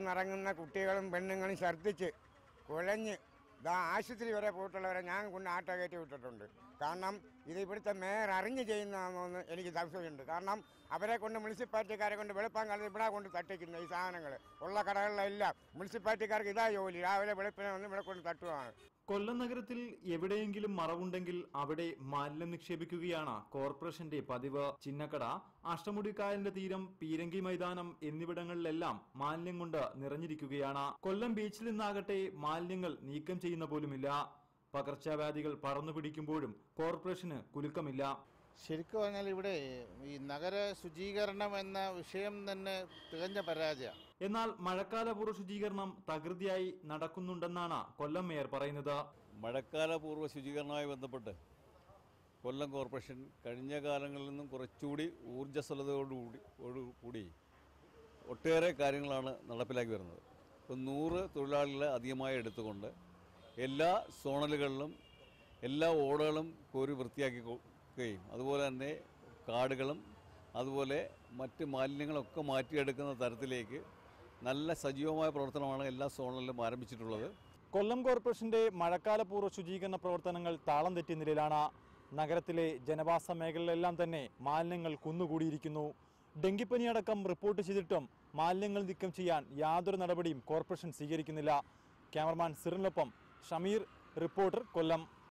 നിറങ്ങുന്ന കുട്ടികളും പെണ്ണുങ്ങളും ഛർദ്ദിച്ച് കുഴഞ്ഞ് ആശുപത്രി വരെ പോയിട്ടുള്ളവരെ ഞാൻ കൊണ്ട് ആട്ടോ കയറ്റി വിട്ടിട്ടുണ്ട്. കാരണം ഇത് ഇവിടുത്തെ മേയർ അറിഞ്ഞ് ചെയ്യുന്നതാണോ എന്ന് എനിക്ക് സംശയമുണ്ട്. കാരണം അവരെ കൊണ്ട് മുനിസിപ്പാലിറ്റിക്കാരെ കൊണ്ട് വെളുപ്പാങ്കാലത്ത് ഇവിടെ കൊണ്ട് തട്ടിക്കുന്ന ഈ സാധനങ്ങൾ ഉള്ള കടകളിലെല്ലാം മുനിസിപ്പാലിറ്റിക്കാർക്ക് ഇതാ ജോലി. രാവിലെ വെളുപ്പിനെ വന്ന് ഇവിടെ കൊണ്ട് തട്ടുവാണ്. കൊല്ലം നഗരത്തിൽ എവിടെയെങ്കിലും മറവുണ്ടെങ്കിൽ അവിടെ മാലിന്യം നിക്ഷേപിക്കുകയാണ് കോർപ്പറേഷന്റെ പതിവ്. ചിന്നക്കട, അഷ്ടമുടിക്കായലിന്റെ തീരം, പീരങ്കി മൈതാനം എന്നിവിടങ്ങളിലെല്ലാം മാലിന്യം കൊണ്ട് നിറഞ്ഞിരിക്കുകയാണ്. കൊല്ലം ബീച്ചിൽ നിന്നാകട്ടെ മാലിന്യങ്ങൾ നീക്കം ചെയ്യുന്ന പോലുമില്ല. പകർച്ചവ്യാധികൾ പറന്നു പിടിക്കുമ്പോഴും കോർപ്പറേഷന് കുലുക്കമില്ല. ശരിക്കും പറഞ്ഞാൽ ഇവിടെ ഈ നഗര ശുചീകരണം എന്ന വിഷയം തന്നെ തികഞ്ഞ പരാജയം. എന്നാൽ മഴക്കാലപൂർവ്വ ശുചീകരണം തകൃതിയായി നടക്കുന്നുണ്ടെന്നാണ് കൊല്ലം മേയർ പറയുന്നത്. മഴക്കാലപൂർവ്വ ശുചീകരണവുമായി ബന്ധപ്പെട്ട് കൊല്ലം കോർപ്പറേഷൻ കഴിഞ്ഞ കാലങ്ങളിൽ നിന്നും കുറച്ചുകൂടി ഊർജ്ജസ്വലതയോടുകൂടി ഒട്ടേറെ കാര്യങ്ങളാണ് നടപ്പിലാക്കി വരുന്നത്. ഇപ്പം 100 തൊഴിലാളികളെ അധികമായി എടുത്തുകൊണ്ട് എല്ലാ സോണലുകളിലും എല്ലാ ഓടകളും കോരി വൃത്തിയാക്കുകയും അതുപോലെ തന്നെ കാടുകളും അതുപോലെ മറ്റ് മാലിന്യങ്ങളൊക്കെ മാറ്റിയെടുക്കുന്ന തരത്തിലേക്ക് നല്ല സജീവമായ പ്രവർത്തനമാണ് എല്ലാ സോണലിലും ആരംഭിച്ചിട്ടുള്ളത്. കൊല്ലം കോർപ്പറേഷന്റെ മഴക്കാലപൂർവ്വ ശുചീകരണ പ്രവർത്തനങ്ങൾ താളം തെറ്റിയ നിലയിലാണ്. നഗരത്തിലെ ജനവാസ മേഖലകളിലെല്ലാം തന്നെ മാലിന്യങ്ങൾ കുന്നുകൂടിയിരിക്കുന്നു. ഡെങ്കിപ്പനിയടക്കം റിപ്പോർട്ട് ചെയ്തിട്ടും മാലിന്യങ്ങൾ നീക്കം ചെയ്യാൻ യാതൊരു നടപടിയും കോർപ്പറേഷൻ സ്വീകരിക്കുന്നില്ല. ക്യാമറമാൻ സിറിനൊപ്പം ഷമീർ, റിപ്പോർട്ടർ, കൊല്ലം.